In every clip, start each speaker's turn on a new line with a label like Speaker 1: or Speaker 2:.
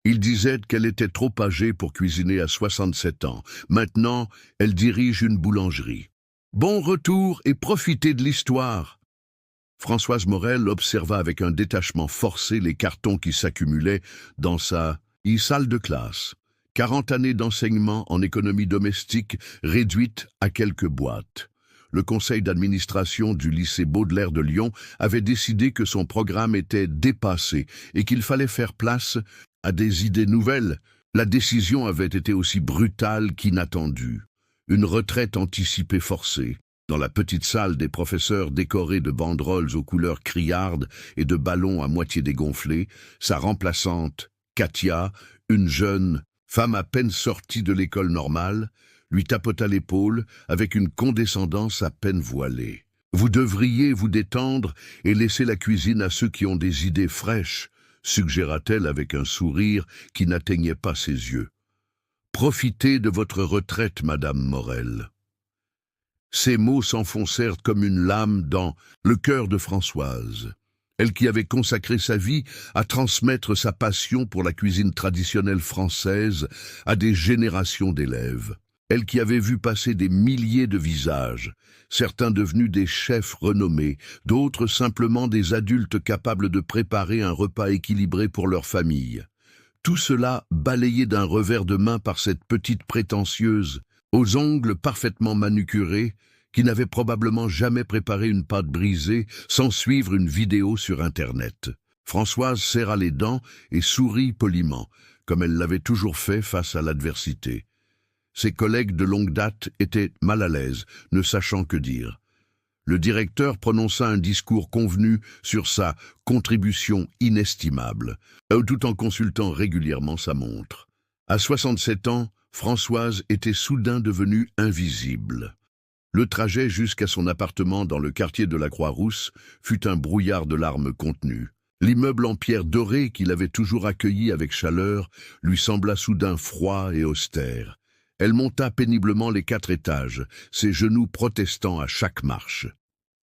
Speaker 1: Il disait qu'elle était trop âgée pour cuisiner à 67 ans. Maintenant, elle dirige une boulangerie. Bon retour et profitez de l'histoire. Françoise Morel observa avec un détachement forcé les cartons qui s'accumulaient dans sa salle de classe. 40 années d'enseignement en économie domestique réduites à quelques boîtes. Le conseil d'administration du lycée Baudelaire de Lyon avait décidé que son programme était dépassé et qu'il fallait faire place à des idées nouvelles. La décision avait été aussi brutale qu'inattendue. Une retraite anticipée forcée. Dans la petite salle, des professeurs décorés de banderoles aux couleurs criardes et de ballons à moitié dégonflés, sa remplaçante, Katia, une jeune femme à peine sortie de l'école normale, lui tapota l'épaule avec une condescendance à peine voilée. « Vous devriez vous détendre et laisser la cuisine à ceux qui ont des idées fraîches », suggéra-t-elle avec un sourire qui n'atteignait pas ses yeux. « Profitez de votre retraite, Madame Morel. » Ces mots s'enfoncèrent comme une lame dans le cœur de Françoise. Elle qui avait consacré sa vie à transmettre sa passion pour la cuisine traditionnelle française à des générations d'élèves. Elle qui avait vu passer des milliers de visages, certains devenus des chefs renommés, d'autres simplement des adultes capables de préparer un repas équilibré pour leur famille. Tout cela balayé d'un revers de main par cette petite prétentieuse, aux ongles parfaitement manucurés, qui n'avait probablement jamais préparé une pâte brisée sans suivre une vidéo sur Internet. Françoise serra les dents et sourit poliment, comme elle l'avait toujours fait face à l'adversité. Ses collègues de longue date étaient mal à l'aise, ne sachant que dire. Le directeur prononça un discours convenu sur sa contribution inestimable, tout en consultant régulièrement sa montre. À 67 ans, Françoise était soudain devenue invisible. Le trajet jusqu'à son appartement dans le quartier de la Croix-Rousse fut un brouillard de larmes contenues. L'immeuble en pierre dorée qu'il avait toujours accueilli avec chaleur lui sembla soudain froid et austère. Elle monta péniblement les 4 étages, ses genoux protestant à chaque marche.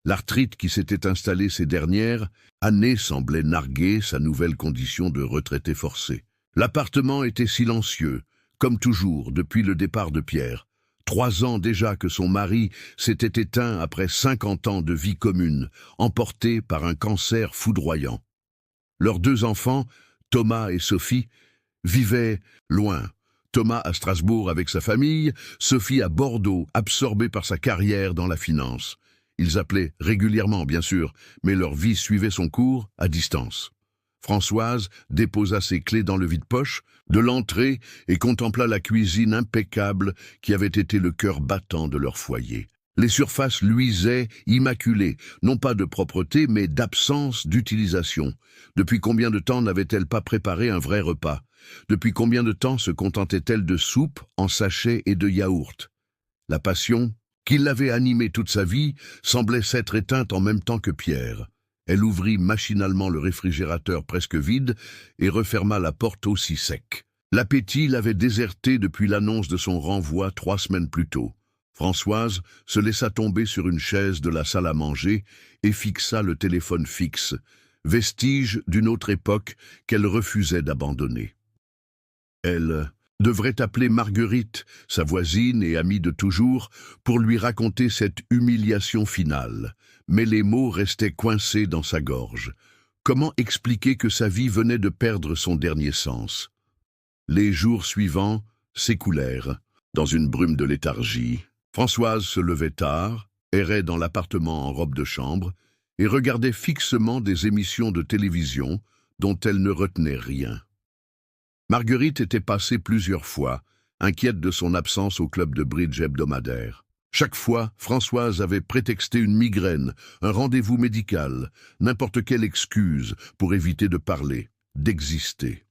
Speaker 1: L'arthrite qui s'était installée ces dernières années semblait narguer sa nouvelle condition de retraité forcé. L'appartement était silencieux, comme toujours depuis le départ de Pierre. 3 ans déjà que son mari s'était éteint après 50 ans de vie commune, emporté par un cancer foudroyant. Leurs 2 enfants, Thomas et Sophie, vivaient loin. Thomas à Strasbourg avec sa famille, Sophie à Bordeaux, absorbée par sa carrière dans la finance. Ils appelaient régulièrement, bien sûr, mais leur vie suivait son cours à distance. Françoise déposa ses clés dans le vide-poche de l'entrée et contempla la cuisine impeccable qui avait été le cœur battant de leur foyer. Les surfaces luisaient, immaculées, non pas de propreté, mais d'absence d'utilisation. Depuis combien de temps n'avait-elle pas préparé un vrai repas? Depuis combien de temps se contentait-elle de soupe en sachet et de yaourt? La passion, qui l'avait animée toute sa vie, semblait s'être éteinte en même temps que Pierre. Elle ouvrit machinalement le réfrigérateur presque vide et referma la porte aussi sec. L'appétit l'avait désertée depuis l'annonce de son renvoi 3 semaines plus tôt. Françoise se laissa tomber sur une chaise de la salle à manger et fixa le téléphone fixe, vestige d'une autre époque qu'elle refusait d'abandonner. Elle devrait appeler Marguerite, sa voisine et amie de toujours, pour lui raconter cette humiliation finale. Mais les mots restaient coincés dans sa gorge. Comment expliquer que sa vie venait de perdre son dernier sens? Les jours suivants s'écoulèrent, dans une brume de léthargie. Françoise se levait tard, errait dans l'appartement en robe de chambre, et regardait fixement des émissions de télévision dont elle ne retenait rien. Marguerite était passée plusieurs fois, inquiète de son absence au club de bridge hebdomadaire. Chaque fois, Françoise avait prétexté une migraine, un rendez-vous médical, n'importe quelle excuse pour éviter de parler, d'exister.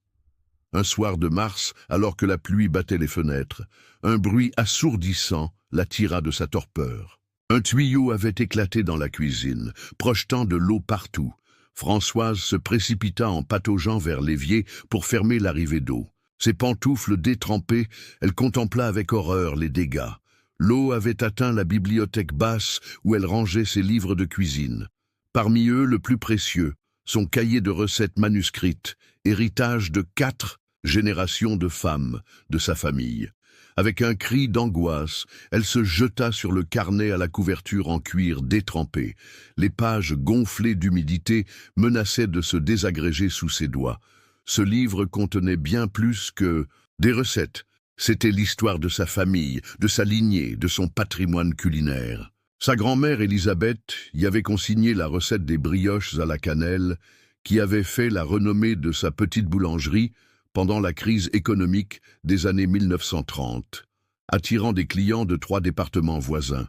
Speaker 1: Un soir de mars, alors que la pluie battait les fenêtres, un bruit assourdissant la tira de sa torpeur. Un tuyau avait éclaté dans la cuisine, projetant de l'eau partout. Françoise se précipita en pataugeant vers l'évier pour fermer l'arrivée d'eau. Ses pantoufles détrempées, elle contempla avec horreur les dégâts. L'eau avait atteint la bibliothèque basse où elle rangeait ses livres de cuisine. Parmi eux, le plus précieux, son cahier de recettes manuscrites, héritage de 4 génération de femmes, de sa famille. Avec un cri d'angoisse, elle se jeta sur le carnet à la couverture en cuir détrempé. Les pages gonflées d'humidité menaçaient de se désagréger sous ses doigts. Ce livre contenait bien plus que des recettes. C'était l'histoire de sa famille, de sa lignée, de son patrimoine culinaire. Sa grand-mère Élisabeth y avait consigné la recette des brioches à la cannelle qui avait fait la renommée de sa petite boulangerie pendant la crise économique des années 1930, attirant des clients de 3 départements voisins.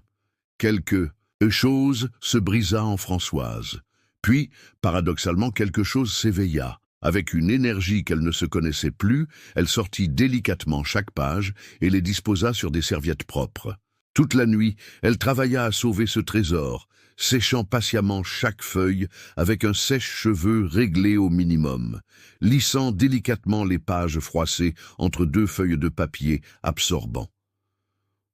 Speaker 1: Quelque chose se brisa en Françoise. Puis, paradoxalement, quelque chose s'éveilla. Avec une énergie qu'elle ne se connaissait plus, elle sortit délicatement chaque page et les disposa sur des serviettes propres. Toute la nuit, elle travailla à sauver ce trésor, séchant patiemment chaque feuille avec un sèche-cheveux réglé au minimum, lissant délicatement les pages froissées entre 2 feuilles de papier absorbant.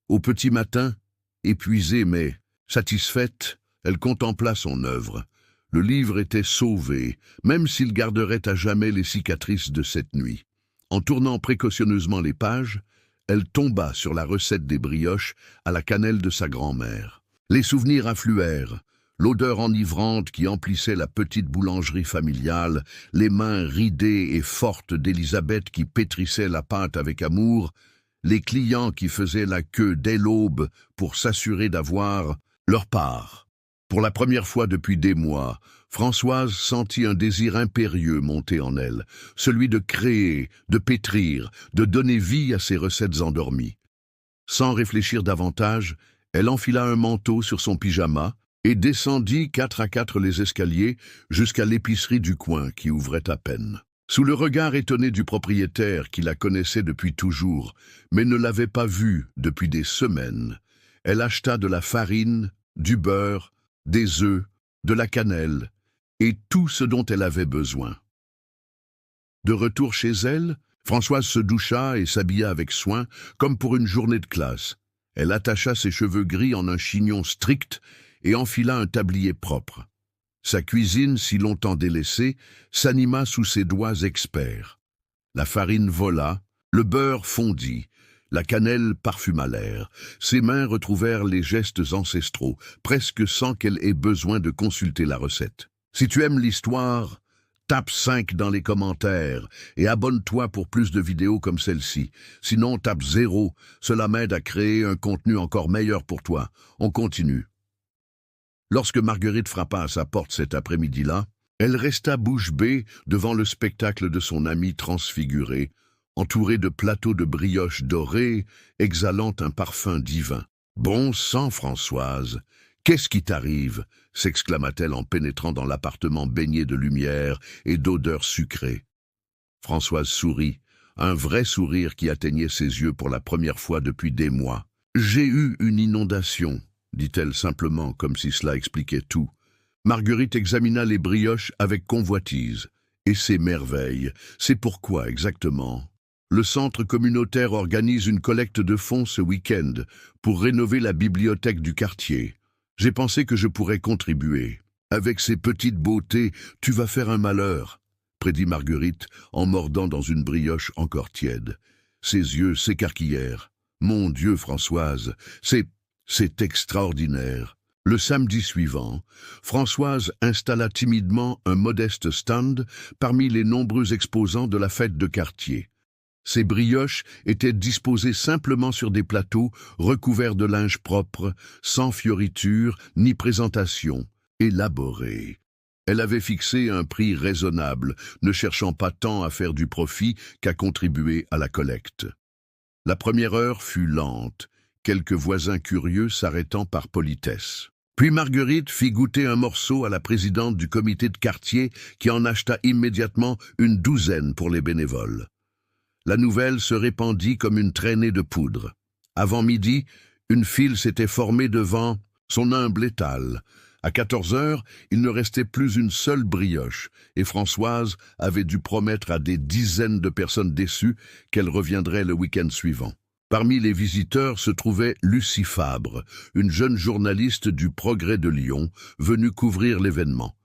Speaker 1: Au petit matin, épuisée mais satisfaite, elle contempla son œuvre. Le livre était sauvé, même s'il garderait à jamais les cicatrices de cette nuit. En tournant précautionneusement les pages, elle tomba sur la recette des brioches à la cannelle de sa grand-mère. Les souvenirs affluèrent, l'odeur enivrante qui emplissait la petite boulangerie familiale, les mains ridées et fortes d'Élisabeth qui pétrissait la pâte avec amour, les clients qui faisaient la queue dès l'aube pour s'assurer d'avoir leur part. Pour la première fois depuis des mois, Françoise sentit un désir impérieux monter en elle, celui de créer, de pétrir, de donner vie à ses recettes endormies. Sans réfléchir davantage, elle enfila un manteau sur son pyjama et descendit 4 à 4 les escaliers jusqu'à l'épicerie du coin qui ouvrait à peine. Sous le regard étonné du propriétaire qui la connaissait depuis toujours, mais ne l'avait pas vue depuis des semaines, elle acheta de la farine, du beurre, des œufs, de la cannelle et tout ce dont elle avait besoin. De retour chez elle, Françoise se doucha et s'habilla avec soin, comme pour une journée de classe. Elle attacha ses cheveux gris en un chignon strict et enfila un tablier propre. Sa cuisine, si longtemps délaissée, s'anima sous ses doigts experts. La farine vola, le beurre fondit, la cannelle parfuma l'air. Ses mains retrouvèrent les gestes ancestraux, presque sans qu'elle ait besoin de consulter la recette. Si tu aimes l'histoire, tape 5 dans les commentaires et abonne-toi pour plus de vidéos comme celle-ci. Sinon, tape 0, cela m'aide à créer un contenu encore meilleur pour toi. On continue. Lorsque Marguerite frappa à sa porte cet après-midi-là, elle resta bouche bée devant le spectacle de son ami transfiguré, entouré de plateaux de brioches dorées, exhalant un parfum divin. « Bon sang, Françoise, qu'est-ce qui t'arrive » s'exclama-t-elle en pénétrant dans l'appartement baigné de lumière et d'odeurs sucrées. Françoise sourit, un vrai sourire qui atteignait ses yeux pour la première fois depuis des mois. « J'ai eu une inondation », dit-elle simplement, comme si cela expliquait tout. Marguerite examina les brioches avec convoitise. Et ces merveilles, c'est pourquoi exactement? Le centre communautaire organise une collecte de fonds ce week-end pour rénover la bibliothèque du quartier. J'ai pensé que je pourrais contribuer. Avec ces petites beautés, tu vas faire un malheur, prédit Marguerite en mordant dans une brioche encore tiède. Ses yeux s'écarquillèrent. Mon Dieu, Françoise, c'est extraordinaire. Le samedi suivant, Françoise installa timidement un modeste stand parmi les nombreux exposants de la fête de quartier. Ces brioches étaient disposées simplement sur des plateaux recouverts de linge propre, sans fioritures ni présentation, élaborées. Elle avait fixé un prix raisonnable, ne cherchant pas tant à faire du profit qu'à contribuer à la collecte. La première heure fut lente, quelques voisins curieux s'arrêtant par politesse. Puis Marguerite fit goûter un morceau à la présidente du comité de quartier qui en acheta immédiatement une 12aine pour les bénévoles. La nouvelle se répandit comme une traînée de poudre. Avant midi, une file s'était formée devant son humble étal. À 14 heures, il ne restait plus une seule brioche, et Françoise avait dû promettre à des dizaines de personnes déçues qu'elle reviendrait le week-end suivant. Parmi les visiteurs se trouvait Lucie Fabre, une jeune journaliste du Progrès de Lyon, venue couvrir l'événement.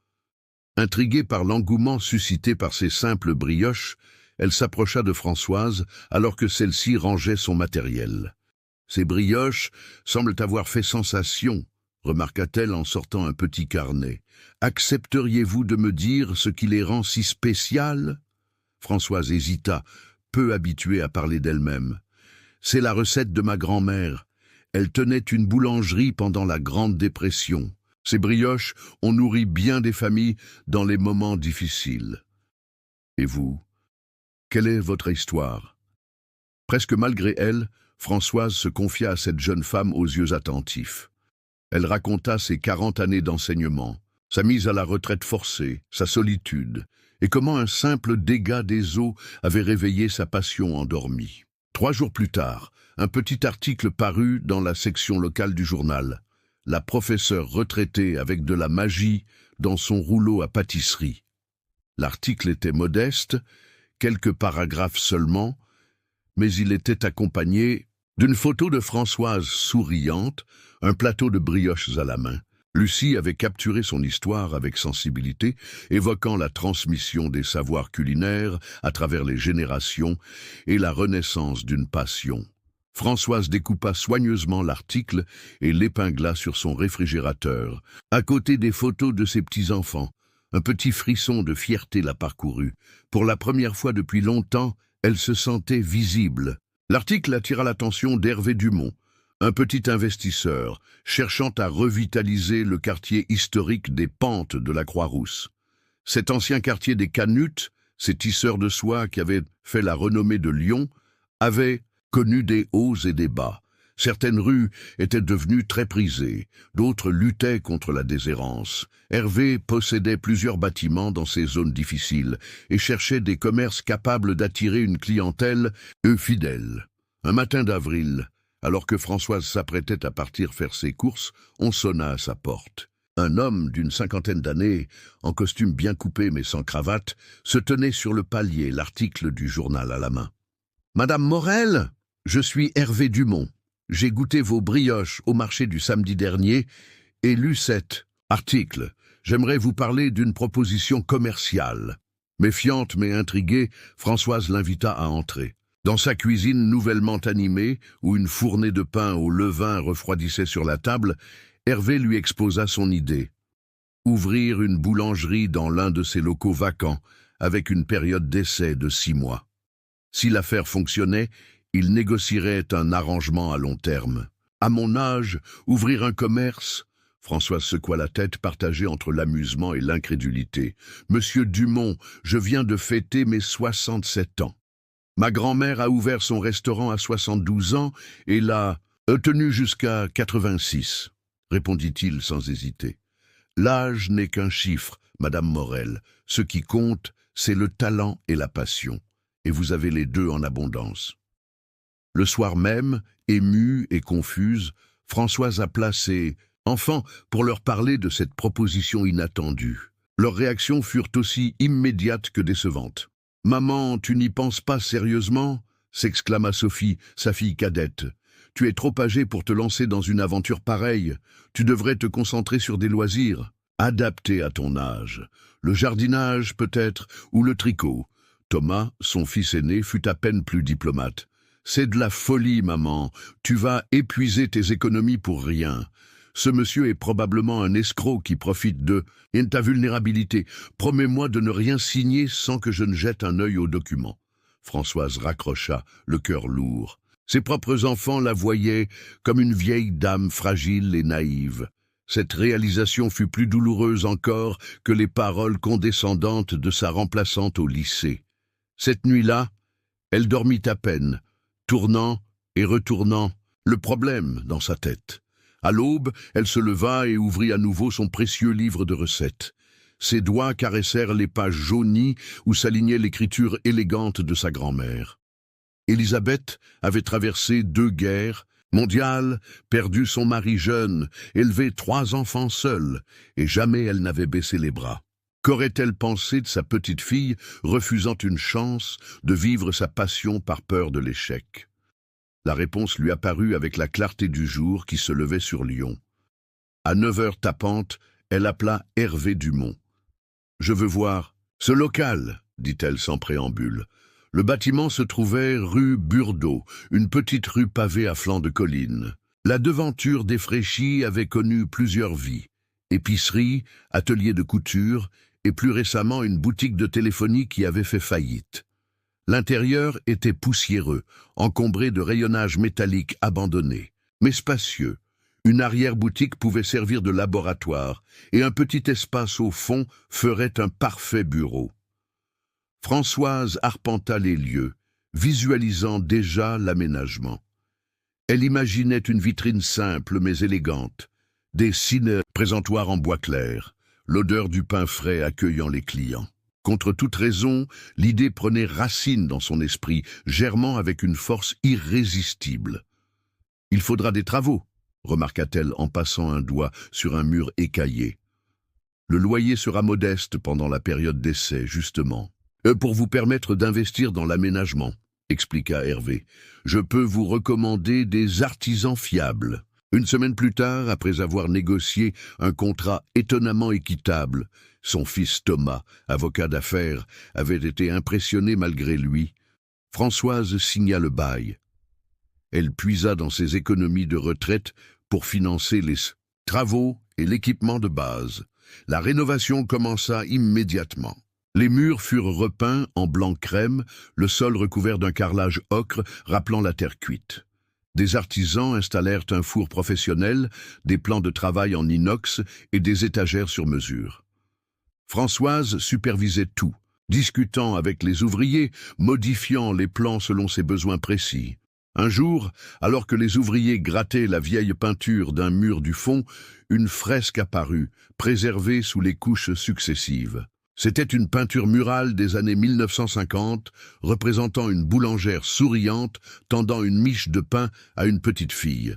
Speaker 1: Intriguée par l'engouement suscité par ces simples brioches, Elle s'approcha de Françoise alors que celle-ci rangeait son matériel. « Ces brioches semblent avoir fait sensation », remarqua-t-elle en sortant un petit carnet. « Accepteriez-vous de me dire ce qui les rend si spéciales ?» Françoise hésita, peu habituée à parler d'elle-même. « C'est la recette de ma grand-mère. Elle tenait une boulangerie pendant la Grande Dépression. Ces brioches ont nourri bien des familles dans les moments difficiles. Et vous, quelle est votre histoire ?» Presque malgré elle, Françoise se confia à cette jeune femme aux yeux attentifs. Elle raconta ses 40 années d'enseignement, sa mise à la retraite forcée, sa solitude, et comment un simple dégât des eaux avait réveillé sa passion endormie. 3 jours plus tard, un petit article parut dans la section locale du journal. La professeure retraitée avec de la magie dans son rouleau à pâtisserie. L'article était modeste, quelques paragraphes seulement, mais il était accompagné d'une photo de Françoise souriante, un plateau de brioches à la main. Lucie avait capturé son histoire avec sensibilité, évoquant la transmission des savoirs culinaires à travers les générations et la renaissance d'une passion. Françoise découpa soigneusement l'article et l'épingla sur son réfrigérateur, à côté des photos de ses petits-enfants. Un petit frisson de fierté la parcourut. Pour la première fois depuis longtemps, elle se sentait visible. L'article attira l'attention d'Hervé Dumont, un petit investisseur cherchant à revitaliser le quartier historique des Pentes de la Croix-Rousse. Cet ancien quartier des Canutes, ces tisseurs de soie qui avaient fait la renommée de Lyon, avait connu des hauts et des bas. Certaines rues étaient devenues très prisées, d'autres luttaient contre la déshérence. Hervé possédait plusieurs bâtiments dans ces zones difficiles et cherchait des commerces capables d'attirer une clientèle, fidèle. Un matin d'avril, alors que Françoise s'apprêtait à partir faire ses courses, on sonna à sa porte. Un homme d'une 50aine d'années, en costume bien coupé mais sans cravate, se tenait sur le palier, l'article du journal à la main. « Madame Morel, je suis Hervé Dumont. J'ai goûté vos brioches au marché du samedi dernier et lu cet article. J'aimerais vous parler d'une proposition commerciale. » Méfiante mais intriguée, Françoise l'invita à entrer. Dans sa cuisine nouvellement animée, où une fournée de pain au levain refroidissait sur la table, Hervé lui exposa son idée. Ouvrir une boulangerie dans l'un de ses locaux vacants, avec une période d'essai de 6 mois. Si l'affaire fonctionnait, il négocierait un arrangement à long terme. À mon âge, ouvrir un commerce? Françoise secoua la tête, partagée entre l'amusement et l'incrédulité. « Monsieur Dumont, je viens de fêter mes 67 ans. Ma grand-mère a ouvert son restaurant à 72 ans et l'a tenu jusqu'à 86, répondit-il sans hésiter. L'âge n'est qu'un chiffre, Madame Morel. Ce qui compte, c'est le talent et la passion. Et vous avez les deux en abondance. Le soir même, émue et confuse, Françoise appela ses enfants pour leur parler de cette proposition inattendue. Leurs réactions furent aussi immédiates que décevantes. « Maman, tu n'y penses pas sérieusement ?» s'exclama Sophie, sa fille cadette. « Tu es trop âgée pour te lancer dans une aventure pareille. Tu devrais te concentrer sur des loisirs, adaptés à ton âge. Le jardinage, peut-être, ou le tricot. » Thomas, son fils aîné, fut à peine plus diplomate. « C'est de la folie, maman. Tu vas épuiser tes économies pour rien. Ce monsieur est probablement un escroc qui profite de ta vulnérabilité. Promets-moi de ne rien signer sans que je ne jette un œil aux documents. » Françoise raccrocha, le cœur lourd. Ses propres enfants la voyaient comme une vieille dame fragile et naïve. Cette réalisation fut plus douloureuse encore que les paroles condescendantes de sa remplaçante au lycée. Cette nuit-là, elle dormit à peine, tournant et retournant le problème dans sa tête. À l'aube, elle se leva et ouvrit à nouveau son précieux livre de recettes. Ses doigts caressèrent les pages jaunies où s'alignait l'écriture élégante de sa grand-mère. Élisabeth avait traversé 2 guerres mondiales, perdu son mari jeune, élevé 3 enfants seuls, et jamais elle n'avait baissé les bras. Qu'aurait-elle pensé de sa petite fille refusant une chance de vivre sa passion par peur de l'échec? La réponse lui apparut avec la clarté du jour qui se levait sur Lyon. À 9h tapantes, elle appela Hervé Dumont. « Je veux voir ce local, dit-elle sans préambule. Le bâtiment se trouvait rue Burdeau, une petite rue pavée à flanc de colline. La devanture défraîchie avait connu plusieurs vies. Épicerie, atelier de couture et plus récemment une boutique de téléphonie qui avait fait faillite. L'intérieur était poussiéreux, encombré de rayonnages métalliques abandonnés, mais spacieux. Une arrière-boutique pouvait servir de laboratoire et un petit espace au fond ferait un parfait bureau. Françoise arpenta les lieux, visualisant déjà l'aménagement. Elle imaginait une vitrine simple mais élégante, des cines présentoirs en bois clair, l'odeur du pain frais accueillant les clients. Contre toute raison, l'idée prenait racine dans son esprit, germant avec une force irrésistible. « Il faudra des travaux », remarqua-t-elle en passant un doigt sur un mur écaillé. « Le loyer sera modeste pendant la période d'essai, justement. Pour vous permettre d'investir dans l'aménagement, » expliqua Hervé. « Je peux vous recommander des artisans fiables. » Une semaine plus tard, après avoir négocié un contrat étonnamment équitable, son fils Thomas, avocat d'affaires, avait été impressionné malgré lui. Françoise signa le bail. Elle puisa dans ses économies de retraite pour financer les travaux et l'équipement de base. La rénovation commença immédiatement. Les murs furent repeints en blanc crème, le sol recouvert d'un carrelage ocre rappelant la terre cuite. Des artisans installèrent un four professionnel, des plans de travail en inox et des étagères sur mesure. Françoise supervisait tout, discutant avec les ouvriers, modifiant les plans selon ses besoins précis. Un jour, alors que les ouvriers grattaient la vieille peinture d'un mur du fond, une fresque apparut, préservée sous les couches successives. C'était une peinture murale des années 1950, représentant une boulangère souriante, tendant une miche de pain à une petite fille.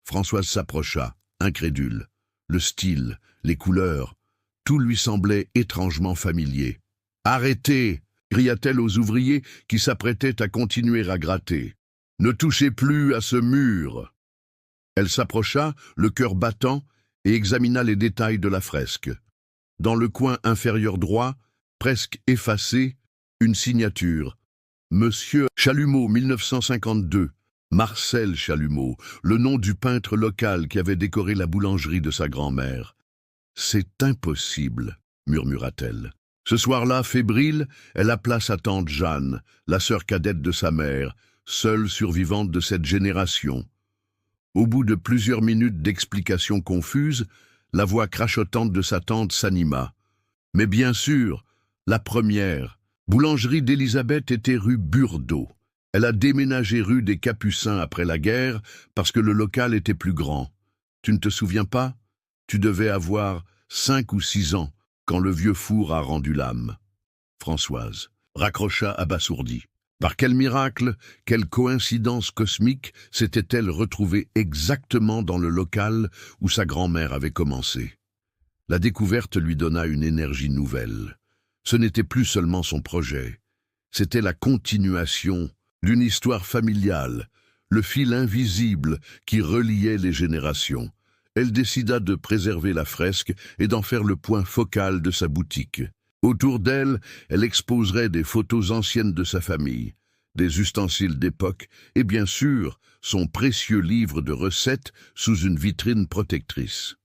Speaker 1: Françoise s'approcha, incrédule. Le style, les couleurs, tout lui semblait étrangement familier. « Arrêtez !» cria-t-elle aux ouvriers qui s'apprêtaient à continuer à gratter. « Ne touchez plus à ce mur !» Elle s'approcha, le cœur battant, et examina les détails de la fresque. Dans le coin inférieur droit, presque effacé, une signature. Monsieur Chalumeau, 1952. Marcel Chalumeau, le nom du peintre local qui avait décoré la boulangerie de sa grand-mère. « C'est impossible », murmura-t-elle. Ce soir-là, fébrile, elle appela sa tante Jeanne, la sœur cadette de sa mère, seule survivante de cette génération. Au bout de plusieurs minutes d'explications confuses, la voix crachotante de sa tante s'anima. Mais bien sûr, la première, boulangerie d'Élisabeth, était rue Burdeau. Elle a déménagé rue des Capucins après la guerre parce que le local était plus grand. Tu ne te souviens pas? Tu devais avoir 5 ou 6 ans quand le vieux four a rendu l'âme. Françoise raccrocha abasourdie. Par quel miracle, quelle coïncidence cosmique s'était-elle retrouvée exactement dans le local où sa grand-mère avait commencé? La découverte lui donna une énergie nouvelle. Ce n'était plus seulement son projet, c'était la continuation d'une histoire familiale, le fil invisible qui reliait les générations. Elle décida de préserver la fresque et d'en faire le point focal de sa boutique. Autour d'elle, elle exposerait des photos anciennes de sa famille, des ustensiles d'époque et bien sûr son précieux livre de recettes sous une vitrine protectrice.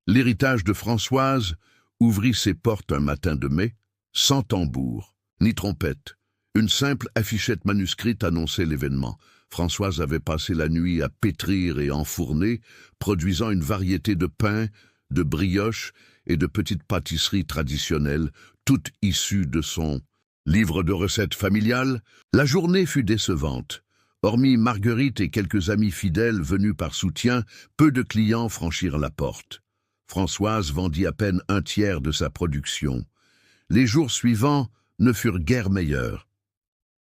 Speaker 1: L'héritage de Françoise ouvrit ses portes un matin de mai, sans tambour, ni trompette. Une simple affichette manuscrite annonçait l'événement. Françoise avait passé la nuit à pétrir et enfourner, produisant une variété de pains, de brioches et de petites pâtisseries traditionnelles, toutes issues de son livre de recettes familiales. La journée fut décevante. Hormis Marguerite et quelques amis fidèles venus par soutien, peu de clients franchirent la porte. Françoise vendit à peine un tiers de sa production. Les jours suivants ne furent guère meilleurs.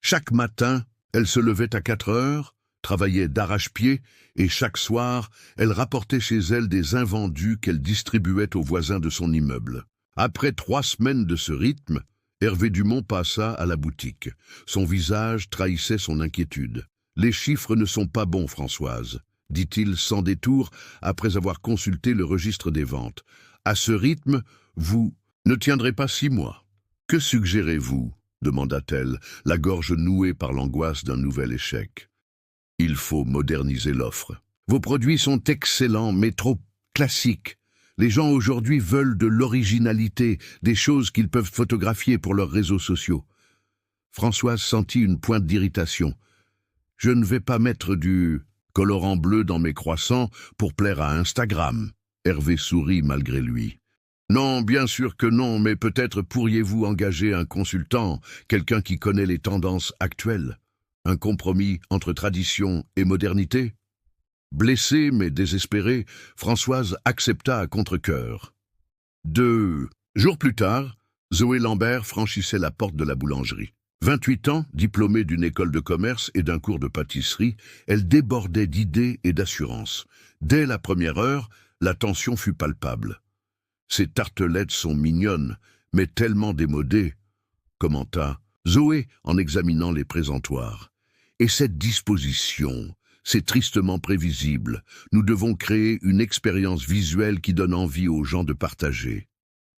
Speaker 1: Chaque matin, elle se levait à 4 heures, travaillait d'arrache-pied, et chaque soir, elle rapportait chez elle des invendus qu'elle distribuait aux voisins de son immeuble. Après 3 semaines de ce rythme, Hervé Dumont passa à la boutique. Son visage trahissait son inquiétude. « Les chiffres ne sont pas bons, Françoise », dit-il sans détour après avoir consulté le registre des ventes. « À ce rythme, vous ne tiendrez pas 6 mois. Que suggérez-vous » demanda-t-elle, la gorge nouée par l'angoisse d'un nouvel échec. « Il faut moderniser l'offre. Vos produits sont excellents, mais trop classiques. Les gens aujourd'hui veulent de l'originalité, des choses qu'ils peuvent photographier pour leurs réseaux sociaux. » Françoise sentit une pointe d'irritation. « Je ne vais pas mettre du colorant bleu dans mes croissants pour plaire à Instagram. » Hervé sourit malgré lui. « Non, bien sûr que non, mais peut-être pourriez-vous engager un consultant, quelqu'un qui connaît les tendances actuelles. Un compromis entre tradition et modernité ?» Blessée mais désespérée, Françoise accepta à contre-cœur. 2 jours plus tard, Zoé Lambert franchissait la porte de la boulangerie. 28 ans, diplômée d'une école de commerce et d'un cours de pâtisserie, elle débordait d'idées et d'assurance. Dès la première heure, la tension fut palpable. « Ces tartelettes sont mignonnes, mais tellement démodées », commenta Zoé en examinant les présentoirs. « Et cette disposition, c'est tristement prévisible. Nous devons créer une expérience visuelle qui donne envie aux gens de partager. »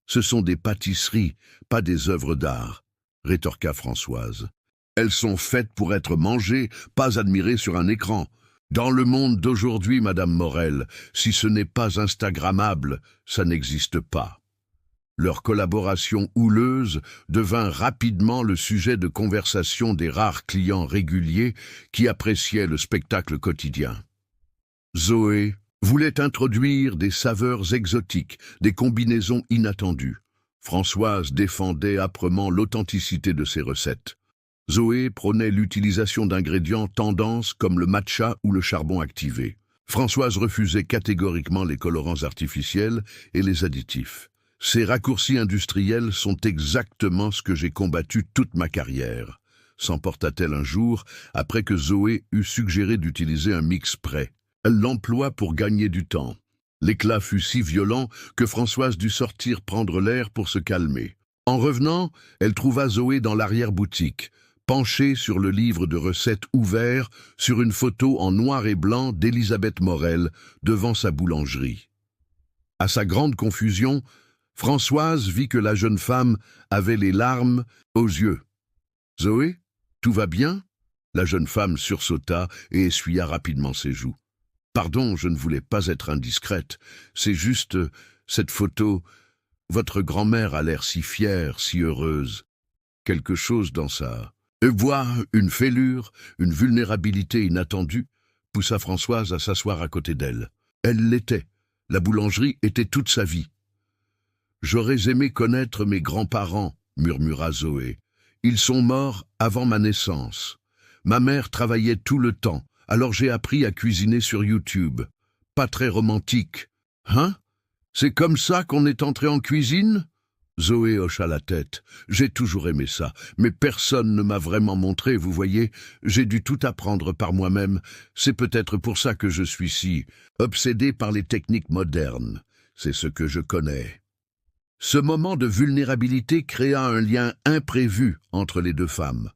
Speaker 1: « Ce sont des pâtisseries, pas des œuvres d'art, » rétorqua Françoise. « Elles sont faites pour être mangées, pas admirées sur un écran. Dans le monde d'aujourd'hui, Madame Morel, si ce n'est pas instagrammable, ça n'existe pas. » Leur collaboration houleuse devint rapidement le sujet de conversation des rares clients réguliers qui appréciaient le spectacle quotidien. Zoé voulait introduire des saveurs exotiques, des combinaisons inattendues. Françoise défendait âprement l'authenticité de ses recettes. Zoé prônait l'utilisation d'ingrédients tendance comme le matcha ou le charbon activé. Françoise refusait catégoriquement les colorants artificiels et les additifs. « Ces raccourcis industriels sont exactement ce que j'ai combattu toute ma carrière », s'emporta-t-elle un jour après que Zoé eut suggéré d'utiliser un mix prêt. Elle l'emploie pour gagner du temps. L'éclat fut si violent que Françoise dut sortir prendre l'air pour se calmer. En revenant, elle trouva Zoé dans l'arrière-boutique, penchée sur le livre de recettes ouvert sur une photo en noir et blanc d'Elisabeth Morel devant sa boulangerie. À sa grande confusion, Françoise vit que la jeune femme avait les larmes aux yeux. « Zoé, tout va bien ?» La jeune femme sursauta et essuya rapidement ses joues. « Pardon, je ne voulais pas être indiscrète. C'est juste cette photo. Votre grand-mère a l'air si fière, si heureuse. Quelque chose dans sa voix, une fêlure, une vulnérabilité inattendue, poussa Françoise à s'asseoir à côté d'elle. Elle l'était. La boulangerie était toute sa vie. « J'aurais aimé connaître mes grands-parents, » murmura Zoé. « Ils sont morts avant ma naissance. Ma mère travaillait tout le temps. Alors j'ai appris à cuisiner sur YouTube. Pas très romantique. Hein? C'est comme ça qu'on est entré en cuisine? » Zoé hocha la tête. « J'ai toujours aimé ça, mais personne ne m'a vraiment montré, vous voyez. J'ai dû tout apprendre par moi-même. C'est peut-être pour ça que je suis si obsédée par les techniques modernes. C'est ce que je connais. » Ce moment de vulnérabilité créa un lien imprévu entre les deux femmes.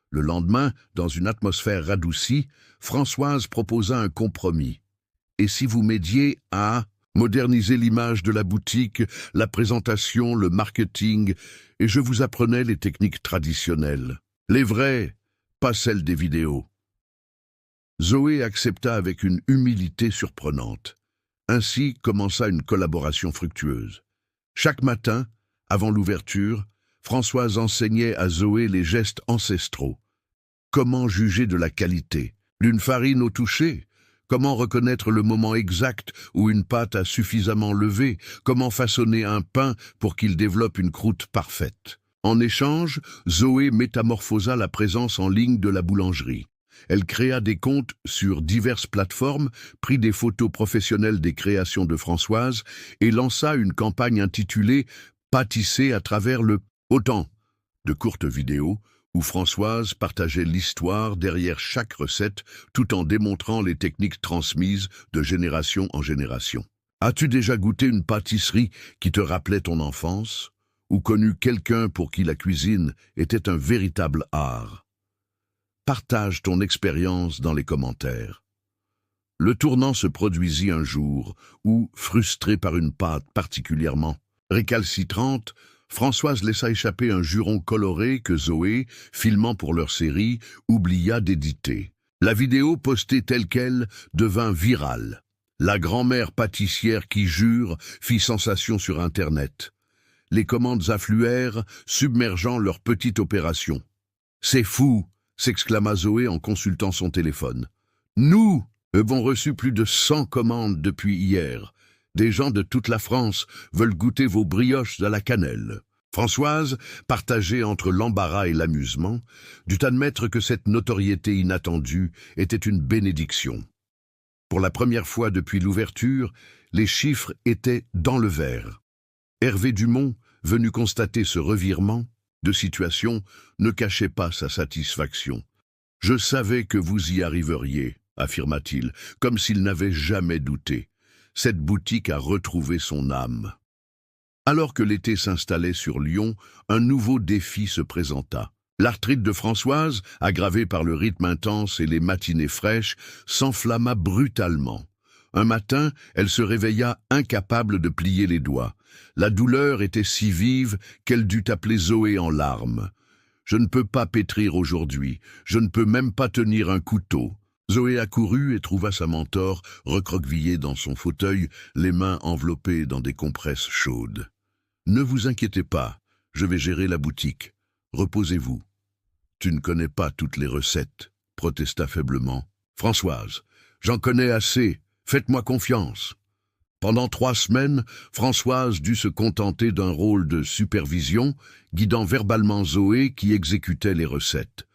Speaker 1: Le lendemain, dans une atmosphère radoucie, Françoise proposa un compromis. « Et si vous m'aidiez à moderniser l'image de la boutique, la présentation, le marketing, et je vous apprenais les techniques traditionnelles. Les vraies, pas celles des vidéos. » Zoé accepta avec une humilité surprenante. Ainsi commença une collaboration fructueuse. Chaque matin, avant l'ouverture, Françoise enseignait à Zoé les gestes ancestraux. Comment juger de la qualité d'une farine au toucher? Comment reconnaître le moment exact où une pâte a suffisamment levé? Comment façonner un pain pour qu'il développe une croûte parfaite? En échange, Zoé métamorphosa la présence en ligne de la boulangerie. Elle créa des comptes sur diverses plateformes, prit des photos professionnelles des créations de Françoise et lança une campagne intitulée « Pâtisser à travers le autant » de courtes vidéos où Françoise partageait l'histoire derrière chaque recette tout en démontrant les techniques transmises de génération en génération. As-tu déjà goûté une pâtisserie qui te rappelait ton enfance ou connu quelqu'un pour qui la cuisine était un véritable art? Partage ton expérience dans les commentaires. Le tournant se produisit un jour où, frustrée par une pâte particulièrement récalcitrante, Françoise laissa échapper un juron coloré que Zoé, filmant pour leur série, oublia d'éditer. La vidéo postée telle qu'elle devint virale. La grand-mère pâtissière qui jure fit sensation sur Internet. Les commandes affluèrent, submergeant leur petite opération. « C'est fou !» s'exclama Zoé en consultant son téléphone. « Nous avons reçu plus de 100 commandes depuis hier. Des gens de toute la France veulent goûter vos brioches à la cannelle. » Françoise, partagée entre l'embarras et l'amusement, dut admettre que cette notoriété inattendue était une bénédiction. Pour la première fois depuis l'ouverture, les chiffres étaient dans le vert. Hervé Dumont, venu constater ce revirement de situation, ne cachait pas sa satisfaction. « Je savais que vous y arriveriez », affirma-t-il, comme s'il n'avait jamais douté. Cette boutique a retrouvé son âme. Alors que l'été s'installait sur Lyon, un nouveau défi se présenta. L'arthrite de Françoise, aggravée par le rythme intense et les matinées fraîches, s'enflamma brutalement. Un matin, elle se réveilla incapable de plier les doigts. La douleur était si vive qu'elle dut appeler Zoé en larmes. « Je ne peux pas pétrir aujourd'hui, je ne peux même pas tenir un couteau. » Zoé accourut et trouva sa mentor recroquevillée dans son fauteuil, les mains enveloppées dans des compresses chaudes. « Ne vous inquiétez pas, je vais gérer la boutique. Reposez-vous. »« Tu ne connais pas toutes les recettes, » protesta faiblement. « Françoise, j'en connais assez, faites-moi confiance. » Pendant 3 semaines, Françoise dut se contenter d'un rôle de supervision, guidant verbalement Zoé qui exécutait les recettes.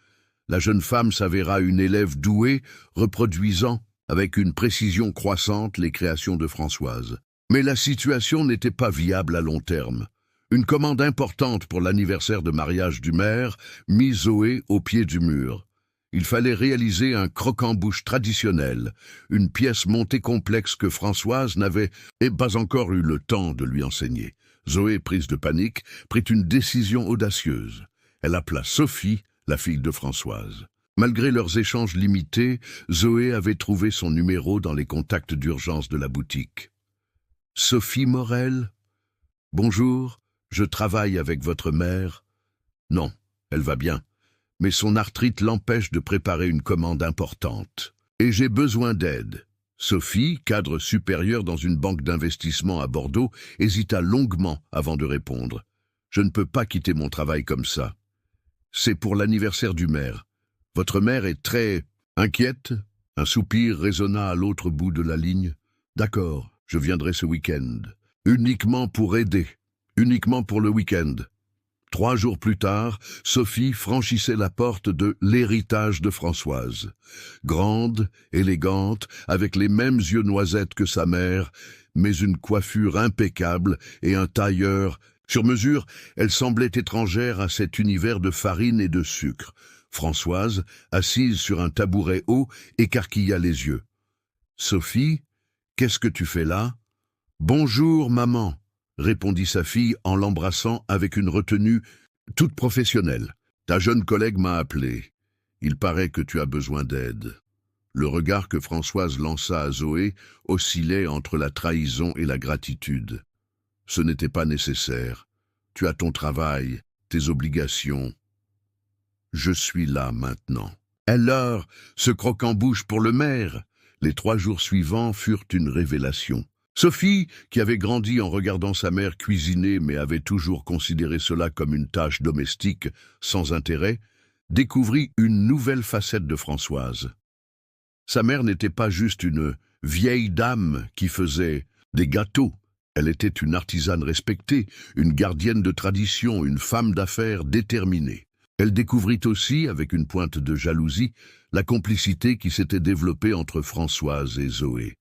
Speaker 1: La jeune femme s'avéra une élève douée, reproduisant avec une précision croissante les créations de Françoise. Mais la situation n'était pas viable à long terme. Une commande importante pour l'anniversaire de mariage du maire mit Zoé au pied du mur. Il fallait réaliser un croquant-bouche traditionnel, une pièce montée complexe que Françoise n'avait pas encore eu le temps de lui enseigner. Zoé, prise de panique, prit une décision audacieuse. Elle appela Sophie, la fille de Françoise. Malgré leurs échanges limités, Zoé avait trouvé son numéro dans les contacts d'urgence de la boutique. « Sophie Morel ? Bonjour, je travaille avec votre mère. » « Non, elle va bien, mais son arthrite l'empêche de préparer une commande importante. Et j'ai besoin d'aide. » Sophie, cadre supérieur dans une banque d'investissement à Bordeaux, hésita longuement avant de répondre. « Je ne peux pas quitter mon travail comme ça. C'est pour l'anniversaire du maire. Votre mère est très inquiète ?» Un soupir résonna à l'autre bout de la ligne. « D'accord, je viendrai ce week-end. Uniquement pour aider. Uniquement pour le week-end. » 3 jours plus tard, Sophie franchissait la porte de l'héritage de Françoise. Grande, élégante, avec les mêmes yeux noisettes que sa mère, mais une coiffure impeccable et un tailleur. Sur mesure, elle semblait étrangère à cet univers de farine et de sucre. Françoise, assise sur un tabouret haut, écarquilla les yeux. « Sophie, qu'est-ce que tu fais là ?»« Bonjour, maman », répondit sa fille en l'embrassant avec une retenue toute professionnelle. « Ta jeune collègue m'a appelé. Il paraît que tu as besoin d'aide. » Le regard que Françoise lança à Zoé oscillait entre la trahison et la gratitude. « Ce n'était pas nécessaire. Tu as ton travail, tes obligations. Je suis là maintenant. » Alors, ce croquant-bouche pour le maire. Les 3 jours suivants furent une révélation. Sophie, qui avait grandi en regardant sa mère cuisiner mais avait toujours considéré cela comme une tâche domestique sans intérêt, découvrit une nouvelle facette de Françoise. Sa mère n'était pas juste une vieille dame qui faisait des gâteaux. Elle était une artisane respectée, une gardienne de tradition, une femme d'affaires déterminée. Elle découvrit aussi, avec une pointe de jalousie, la complicité qui s'était développée entre Françoise et Zoé.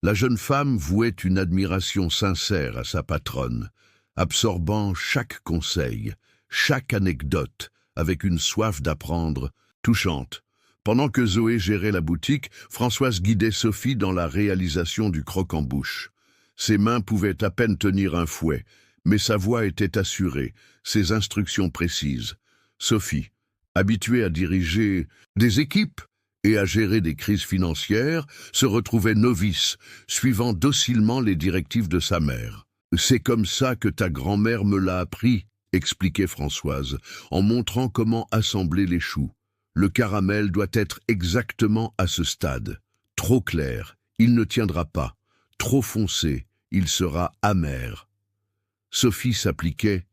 Speaker 1: La jeune femme vouait une admiration sincère à sa patronne, absorbant chaque conseil, chaque anecdote, avec une soif d'apprendre touchante. Pendant que Zoé gérait la boutique, Françoise guidait Sophie dans la réalisation du croque-en-bouche. Ses mains pouvaient à peine tenir un fouet, mais sa voix était assurée, ses instructions précises. Sophie, habituée à diriger des équipes et à gérer des crises financières, se retrouvait novice, suivant docilement les directives de sa mère. C'est comme ça que ta grand-mère me l'a appris, expliquait Françoise, en montrant comment assembler les choux. Le caramel doit être exactement à ce stade. Trop clair, il ne tiendra pas. Trop foncé, il sera amer. Sophie s'appliquait,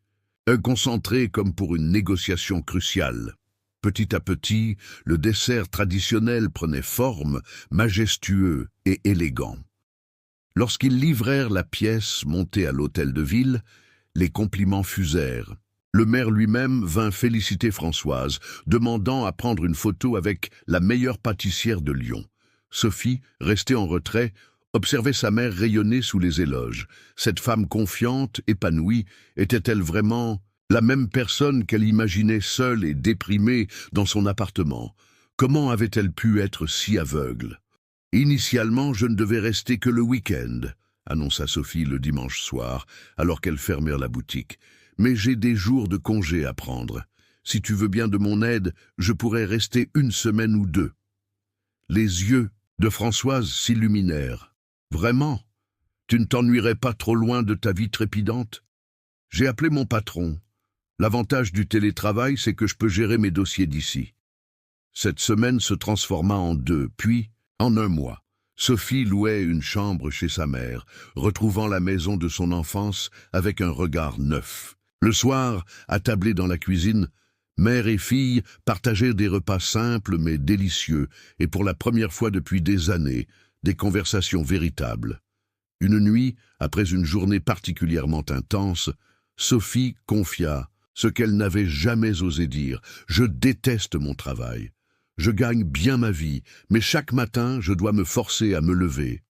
Speaker 1: concentrée comme pour une négociation cruciale. Petit à petit, le dessert traditionnel prenait forme, majestueux et élégant. Lorsqu'ils livrèrent la pièce montée à l'hôtel de ville, les compliments fusèrent. Le maire lui-même vint féliciter Françoise, demandant à prendre une photo avec la meilleure pâtissière de Lyon. Sophie, restée en retrait, observait sa mère rayonner sous les éloges. Cette femme confiante, épanouie, était-elle vraiment la même personne qu'elle imaginait seule et déprimée dans son appartement? Comment avait-elle pu être si aveugle? « Initialement, je ne devais rester que le week-end », annonça Sophie le dimanche soir, alors qu'elles fermèrent la boutique. « Mais j'ai des jours de congé à prendre. Si tu veux bien de mon aide, je pourrais rester une semaine ou deux. » Les yeux de Françoise s'illuminèrent. « Vraiment? Tu ne t'ennuierais pas trop loin de ta vie trépidante? J'ai appelé mon patron. L'avantage du télétravail, c'est que je peux gérer mes dossiers d'ici. » Cette semaine se transforma en 2, puis en 1 mois. Sophie louait une chambre chez sa mère, retrouvant la maison de son enfance avec un regard neuf. Le soir, attablés dans la cuisine, mère et fille partagèrent des repas simples mais délicieux, et pour la première fois depuis des années, des conversations véritables. Une nuit, après une journée particulièrement intense, Sophie confia ce qu'elle n'avait jamais osé dire. « Je déteste mon travail. Je gagne bien ma vie, mais chaque matin, je dois me forcer à me lever. »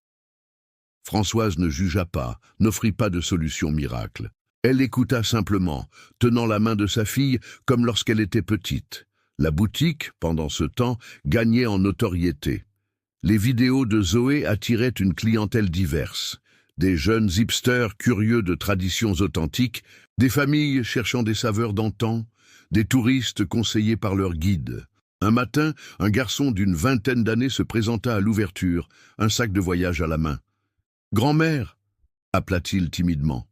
Speaker 1: Françoise ne jugea pas, n'offrit pas de solution miracle. Elle écouta simplement, tenant la main de sa fille comme lorsqu'elle était petite. La boutique, pendant ce temps, gagnait en notoriété. Les vidéos de Zoé attiraient une clientèle diverse. Des jeunes hipsters curieux de traditions authentiques, des familles cherchant des saveurs d'antan, des touristes conseillés par leur guide. Un matin, un garçon d'une vingtaine d'années se présenta à l'ouverture, un sac de voyage à la main. « Grand-mère » appela-t-il timidement.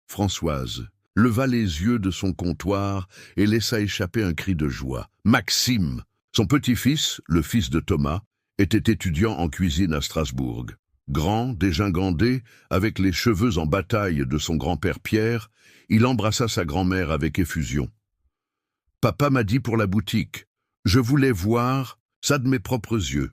Speaker 1: Françoise leva les yeux de son comptoir et laissa échapper un cri de joie. Maxime, son petit-fils, le fils de Thomas, était étudiant en cuisine à Strasbourg. Grand, dégingandé, avec les cheveux en bataille de son grand-père Pierre, il embrassa sa grand-mère avec effusion. « Papa m'a dit pour la boutique. Je voulais voir ça de mes propres yeux. »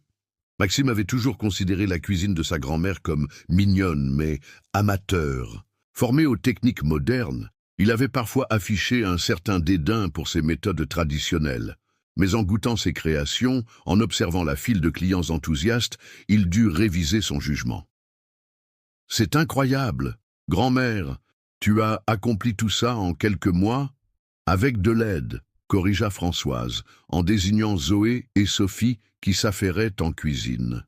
Speaker 1: Maxime avait toujours considéré la cuisine de sa grand-mère comme mignonne, mais amateur. Formé aux techniques modernes, il avait parfois affiché un certain dédain pour ses méthodes traditionnelles. Mais en goûtant ses créations, en observant la file de clients enthousiastes, il dut réviser son jugement. « C'est incroyable, grand-mère, tu as accompli tout ça en quelques mois ?» « Avec de l'aide, » corrigea Françoise, en désignant Zoé et Sophie qui s'affairaient en cuisine.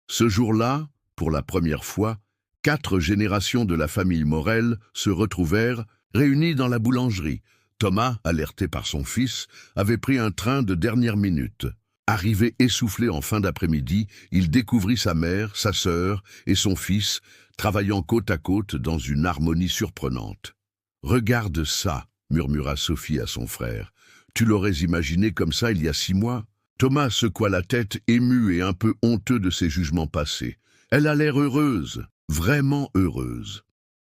Speaker 1: Ce jour-là, pour la première fois, 4 générations de la famille Morel se retrouvèrent, réunies dans la boulangerie. Thomas, alerté par son fils, avait pris un train de dernière minute. Arrivé essoufflé en fin d'après-midi, il découvrit sa mère, sa sœur et son fils, travaillant côte à côte dans une harmonie surprenante. « Regarde ça !» murmura Sophie à son frère. « Tu l'aurais imaginé comme ça il y a 6 mois ?» Thomas secoua la tête, ému et un peu honteux de ses jugements passés. « Elle a l'air heureuse, vraiment heureuse. »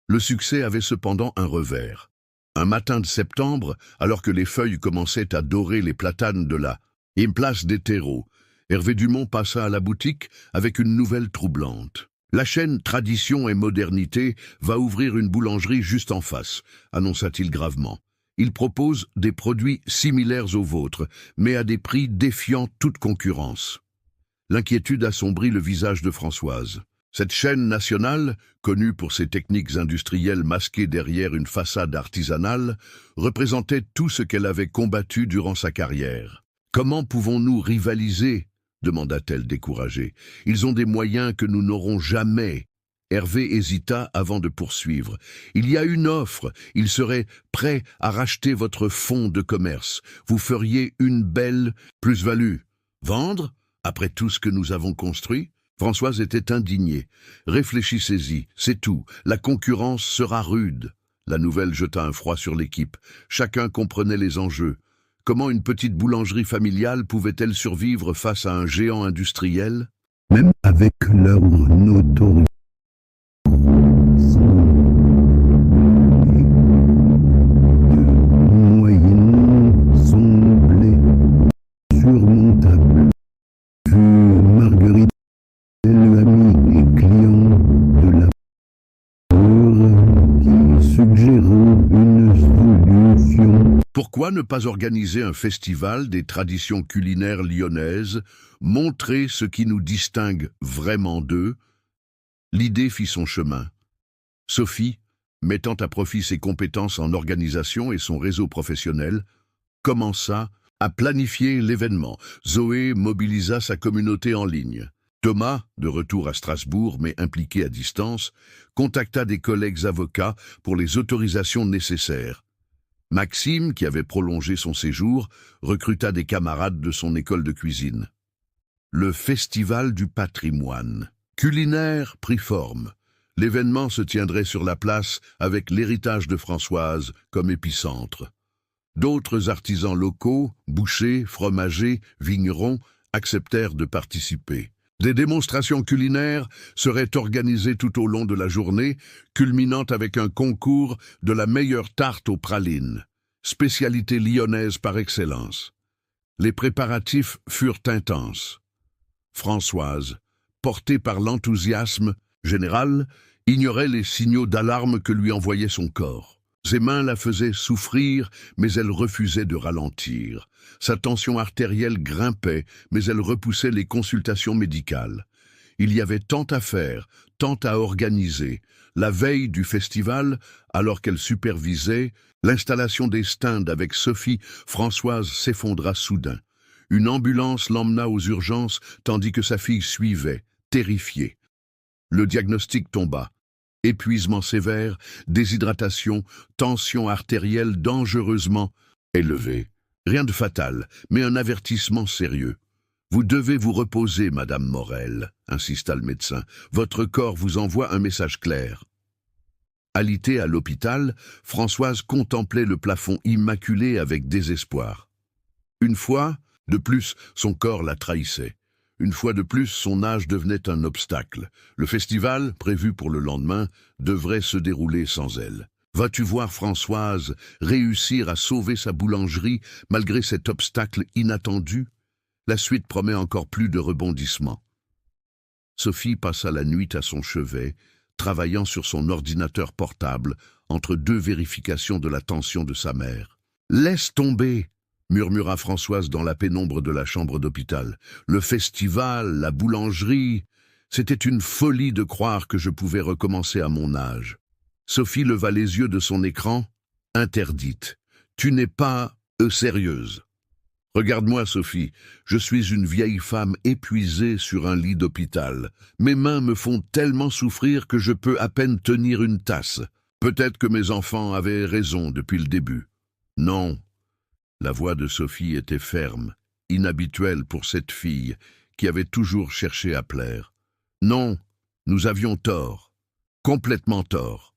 Speaker 1: Le succès avait cependant un revers. Un matin de septembre, alors que les feuilles commençaient à dorer les platanes de la place des terreaux, Hervé Dumont passa à la boutique avec une nouvelle troublante. « La chaîne Tradition et Modernité va ouvrir une boulangerie juste en face », annonça-t-il gravement. « Il propose des produits similaires aux vôtres, mais à des prix défiant toute concurrence. » L'inquiétude assombrit le visage de Françoise. Cette chaîne nationale, connue pour ses techniques industrielles masquées derrière une façade artisanale, représentait tout ce qu'elle avait combattu durant sa carrière. « Comment pouvons-nous rivaliser ?» demanda-t-elle découragée. « Ils ont des moyens que nous n'aurons jamais. » Hervé hésita avant de poursuivre. « Il y a une offre. Ils seraient prêts à racheter votre fonds de commerce. Vous feriez une belle plus-value. Vendre, après tout ce que nous avons construit ? Françoise était indignée. « Réfléchissez-y, c'est tout. La concurrence sera rude. » La nouvelle jeta un froid sur l'équipe. Chacun comprenait les enjeux. Comment une petite boulangerie familiale pouvait-elle survivre face à un géant industriel?
Speaker 2: Même avec leur notoriété, de moyens semblaient surmontables. Fut Marguerite, l'ami et client de la peur, qui suggéra une solution.
Speaker 1: Pourquoi ne pas organiser un festival des traditions culinaires lyonnaises, montrer ce qui nous distingue vraiment d'eux? L'idée fit son chemin. Sophie, mettant à profit ses compétences en organisation et son réseau professionnel, commença à planifier l'événement. Zoé mobilisa sa communauté en ligne. Thomas, de retour à Strasbourg mais impliqué à distance, contacta des collègues avocats pour les autorisations nécessaires. Maxime, qui avait prolongé son séjour, recruta des camarades de son école de cuisine. Le Festival du patrimoine culinaire prit forme. L'événement se tiendrait sur la place avec l'héritage de Françoise comme épicentre. D'autres artisans locaux, bouchers, fromagers, vignerons, acceptèrent de participer. Des démonstrations culinaires seraient organisées tout au long de la journée, culminant avec un concours de la meilleure tarte aux pralines, spécialité lyonnaise par excellence. Les préparatifs furent intenses. Françoise, portée par l'enthousiasme général, ignorait les signaux d'alarme que lui envoyait son corps. Ses mains la faisaient souffrir, mais elle refusait de ralentir. Sa tension artérielle grimpait, mais elle repoussait les consultations médicales. Il y avait tant à faire, tant à organiser. La veille du festival, alors qu'elle supervisait l'installation des stands avec Sophie, Françoise s'effondra soudain. Une ambulance l'emmena aux urgences, tandis que sa fille suivait, terrifiée. Le diagnostic tomba. Épuisement sévère, déshydratation, tension artérielle dangereusement élevée. Rien de fatal, mais un avertissement sérieux. « Vous devez vous reposer, Madame Morel », insista le médecin. « Votre corps vous envoie un message clair. » Alitée à l'hôpital, Françoise contemplait le plafond immaculé avec désespoir. Une fois, de plus, son corps la trahissait. Une fois de plus, son âge devenait un obstacle. Le festival, prévu pour le lendemain, devrait se dérouler sans elle. Vas-tu voir Françoise réussir à sauver sa boulangerie malgré cet obstacle inattendu? La suite promet encore plus de rebondissements. Sophie passa la nuit à son chevet, travaillant sur son ordinateur portable, entre deux vérifications de la tension de sa mère. « Laisse tomber !» murmura Françoise dans la pénombre de la chambre d'hôpital. « Le festival, la boulangerie, c'était une folie de croire que je pouvais recommencer à mon âge. » Sophie leva les yeux de son écran. « Interdite. Tu n'es pas sérieuse. » « Regarde-moi, Sophie, je suis une vieille femme épuisée sur un lit d'hôpital. Mes mains me font tellement souffrir que je peux à peine tenir une tasse. Peut-être que mes enfants avaient raison depuis le début. » « Non. » La voix de Sophie était ferme, inhabituelle pour cette fille qui avait toujours cherché à plaire. « Non, nous avions tort. Complètement tort. »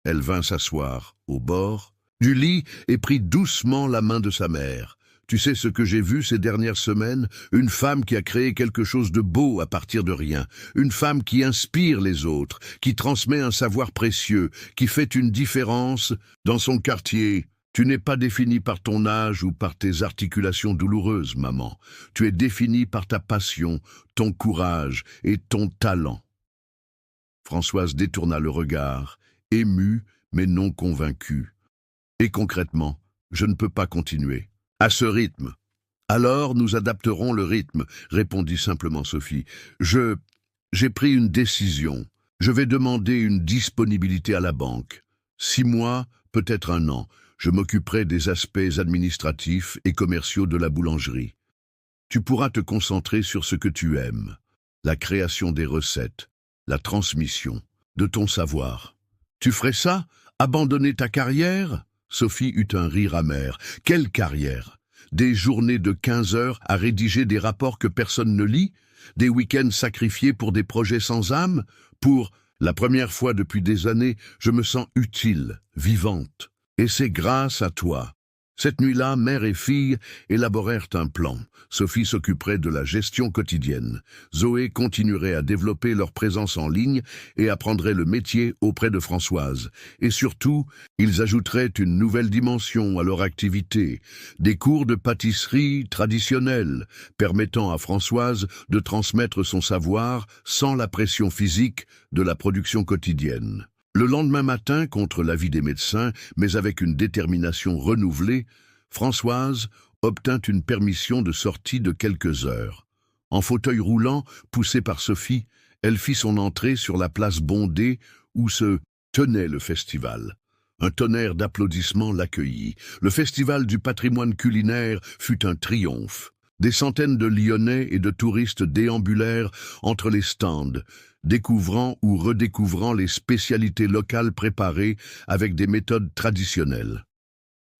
Speaker 1: Elle vint s'asseoir au bord du lit et prit doucement la main de sa mère. « Tu sais ce que j'ai vu ces dernières semaines? Une femme qui a créé quelque chose de beau à partir de rien. Une femme qui inspire les autres, qui transmet un savoir précieux, qui fait une différence dans son quartier. Tu n'es pas définie par ton âge ou par tes articulations douloureuses, maman. Tu es définie par ta passion, ton courage et ton talent. » Françoise détourna le regard, émue mais non convaincue. « Et concrètement, je ne peux pas continuer. À ce rythme. »« Alors nous adapterons le rythme, » répondit simplement Sophie. « J'ai pris une décision. Je vais demander une disponibilité à la banque. 6 mois, peut-être 1 an. Je m'occuperai des aspects administratifs et commerciaux de la boulangerie. Tu pourras te concentrer sur ce que tu aimes, la création des recettes, la transmission de ton savoir. Tu ferais ça? Abandonner ta carrière? » Sophie eut un rire amer. « Quelle carrière? Des journées de 15 heures à rédiger des rapports que personne ne lit? Des week-ends sacrifiés pour des projets sans âme? Pour la première fois depuis des années, je me sens utile, vivante. Et c'est grâce à toi. Cette nuit-là, mère et fille élaborèrent un plan. Sophie s'occuperait de la gestion quotidienne. Zoé continuerait à développer leur présence en ligne et apprendrait le métier auprès de Françoise. Et surtout, ils ajouteraient une nouvelle dimension à leur activité, des cours de pâtisserie traditionnels, permettant à Françoise de transmettre son savoir sans la pression physique de la production quotidienne. Le lendemain matin, contre l'avis des médecins, mais avec une détermination renouvelée, Françoise obtint une permission de sortie de quelques heures. En fauteuil roulant, poussée par Sophie, elle fit son entrée sur la place bondée où se tenait le festival. Un tonnerre d'applaudissements l'accueillit. Le festival du patrimoine culinaire fut un triomphe. Des centaines de Lyonnais et de touristes déambulèrent entre les stands, découvrant ou redécouvrant les spécialités locales préparées avec des méthodes traditionnelles.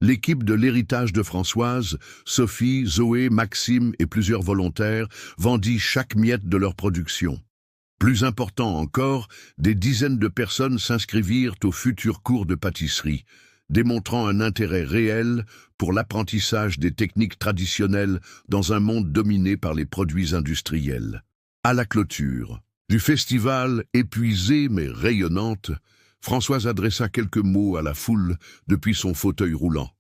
Speaker 1: L'équipe de l'héritage de Françoise, Sophie, Zoé, Maxime et plusieurs volontaires vendit chaque miette de leur production. Plus important encore, des dizaines de personnes s'inscrivirent aux futurs cours de pâtisserie, démontrant un intérêt réel pour l'apprentissage des techniques traditionnelles dans un monde dominé par les produits industriels. À la clôture du festival, épuisée mais rayonnante, Françoise adressa quelques mots à la foule depuis son fauteuil roulant.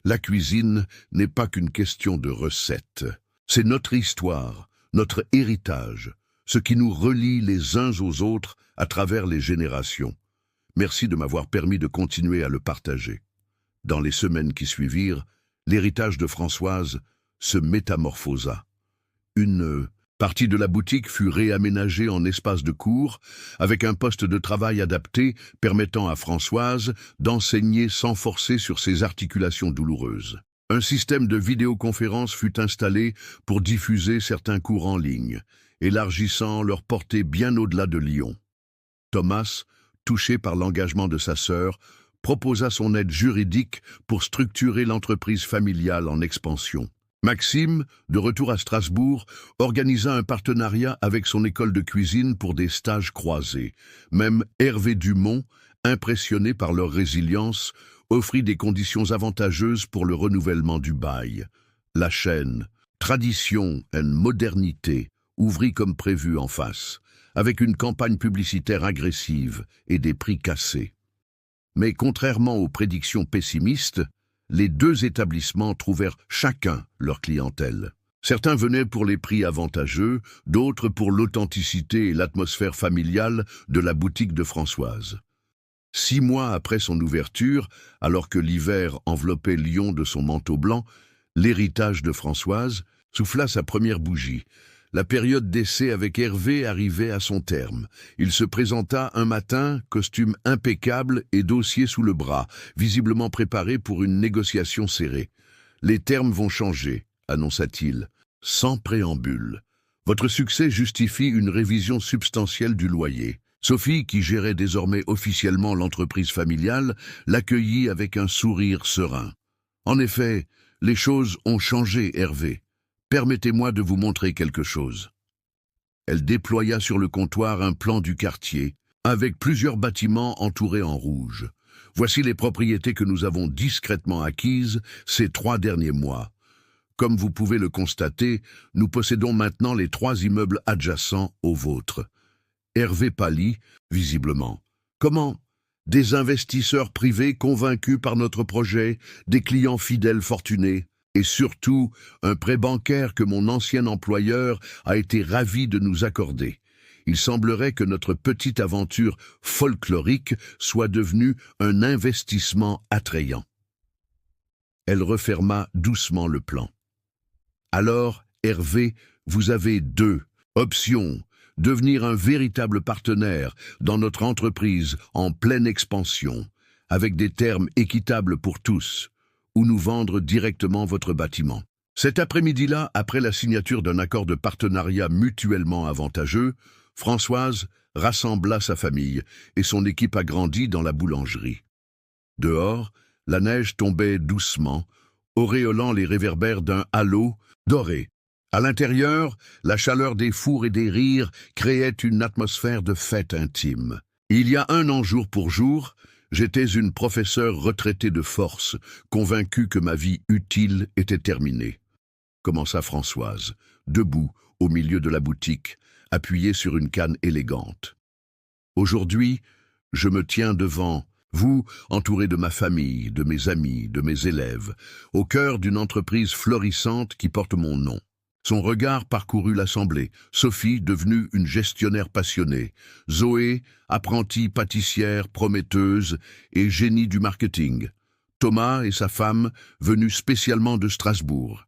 Speaker 1: La cuisine n'est pas qu'une question de recettes. C'est notre histoire, notre héritage, ce qui nous relie les uns aux autres à travers les générations. Merci de m'avoir permis de continuer à le partager. Dans les semaines qui suivirent, l'héritage de Françoise se métamorphosa. Une partie de la boutique fut réaménagée en espace de cours, avec un poste de travail adapté permettant à Françoise d'enseigner sans forcer sur ses articulations douloureuses. Un système de vidéoconférence fut installé pour diffuser certains cours en ligne, élargissant leur portée bien au-delà de Lyon. Thomas, touché par l'engagement de sa sœur, proposa son aide juridique pour structurer l'entreprise familiale en expansion. Maxime, de retour à Strasbourg, organisa un partenariat avec son école de cuisine pour des stages croisés. Même Hervé Dumont, impressionné par leur résilience, offrit des conditions avantageuses pour le renouvellement du bail. La chaîne, Tradition et Modernité, ouvrit comme prévu en face, avec une campagne publicitaire agressive et des prix cassés. Mais contrairement aux prédictions pessimistes, les deux établissements trouvèrent chacun leur clientèle. Certains venaient pour les prix avantageux, d'autres pour l'authenticité et l'atmosphère familiale de la boutique de Françoise. 6 mois après son ouverture, alors que l'hiver enveloppait Lyon de son manteau blanc, l'héritage de Françoise souffla sa première bougie. La période d'essai avec Hervé arrivait à son terme. Il se présenta un matin, costume impeccable et dossier sous le bras, visiblement préparé pour une négociation serrée. « Les termes vont changer », annonça-t-il, sans préambule. « Votre succès justifie une révision substantielle du loyer. » Sophie, qui gérait désormais officiellement l'entreprise familiale, l'accueillit avec un sourire serein. « En effet, les choses ont changé, Hervé. Permettez-moi de vous montrer quelque chose. » Elle déploya sur le comptoir un plan du quartier, avec plusieurs bâtiments entourés en rouge. « Voici les propriétés que nous avons discrètement acquises ces 3 derniers mois. Comme vous pouvez le constater, nous possédons maintenant les 3 immeubles adjacents aux vôtres. » Hervé pâlit, visiblement. « Comment ? Des investisseurs privés convaincus par notre projet, des clients fidèles fortunés ? Et surtout, un prêt bancaire que mon ancien employeur a été ravi de nous accorder. Il semblerait que notre petite aventure folklorique soit devenue un investissement attrayant. » Elle referma doucement le plan. « Alors, Hervé, vous avez 2 options. Devenir un véritable partenaire dans notre entreprise en pleine expansion, avec des termes équitables pour tous, ou nous vendre directement votre bâtiment. » Cet après-midi-là, après la signature d'un accord de partenariat mutuellement avantageux, Françoise rassembla sa famille et son équipe agrandie dans la boulangerie. Dehors, la neige tombait doucement, auréolant les réverbères d'un halo doré. À l'intérieur, la chaleur des fours et des rires créait une atmosphère de fête intime. Il y a 1 an jour pour jour, j'étais une professeure retraitée de force, convaincue que ma vie utile était terminée. Commença Françoise, debout au milieu de la boutique, appuyée sur une canne élégante. Aujourd'hui, je me tiens devant vous, entouré de ma famille, de mes amis, de mes élèves, au cœur d'une entreprise florissante qui porte mon nom. Son regard parcourut l'assemblée. Sophie, devenue une gestionnaire passionnée. Zoé, apprentie pâtissière, prometteuse et génie du marketing. Thomas et sa femme, venus spécialement de Strasbourg.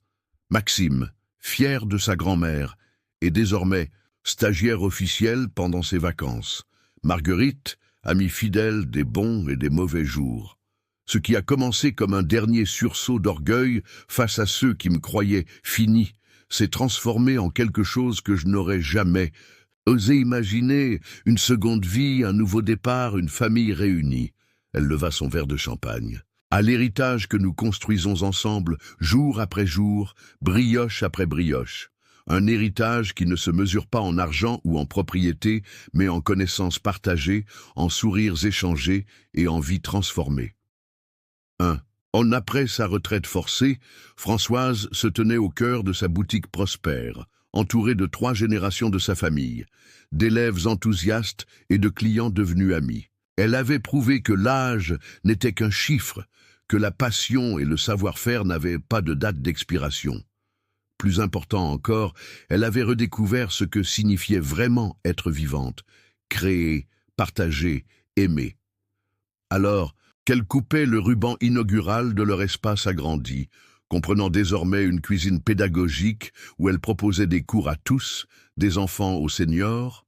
Speaker 1: Maxime, fier de sa grand-mère, et désormais stagiaire officiel pendant ses vacances. Marguerite, amie fidèle des bons et des mauvais jours. Ce qui a commencé comme un dernier sursaut d'orgueil face à ceux qui me croyaient fini, s'est transformé en quelque chose que je n'aurais jamais osé imaginer, une seconde vie, un nouveau départ, une famille réunie. Elle leva son verre de champagne. À l'héritage que nous construisons ensemble, jour après jour, brioche après brioche. Un héritage qui ne se mesure pas en argent ou en propriété, mais en connaissances partagées, en sourires échangés et en vies transformées. 1. Après sa retraite forcée, Françoise se tenait au cœur de sa boutique prospère, entourée de 3 générations de sa famille, d'élèves enthousiastes et de clients devenus amis. Elle avait prouvé que l'âge n'était qu'un chiffre, que la passion et le savoir-faire n'avaient pas de date d'expiration. Plus important encore, elle avait redécouvert ce que signifiait vraiment être vivante, créer, partager, aimer. Alors, qu'elle coupait le ruban inaugural de leur espace agrandi, comprenant désormais une cuisine pédagogique où elle proposait des cours à tous, des enfants aux seniors.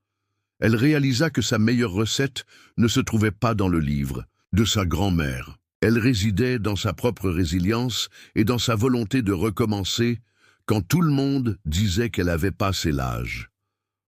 Speaker 1: Elle réalisa que sa meilleure recette ne se trouvait pas dans le livre de sa grand-mère. Elle résidait dans sa propre résilience et dans sa volonté de recommencer quand tout le monde disait qu'elle avait passé l'âge.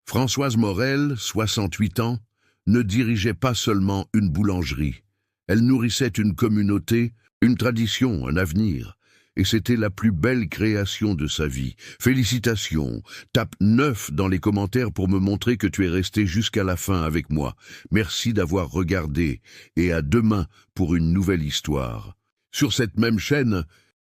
Speaker 1: Françoise Morel, 68 ans, ne dirigeait pas seulement une boulangerie. Elle nourrissait une communauté, une tradition, un avenir. Et c'était la plus belle création de sa vie. Félicitations. Tape 9 dans les commentaires pour me montrer que tu es resté jusqu'à la fin avec moi. Merci d'avoir regardé. Et à demain pour une nouvelle histoire. Sur cette même chaîne,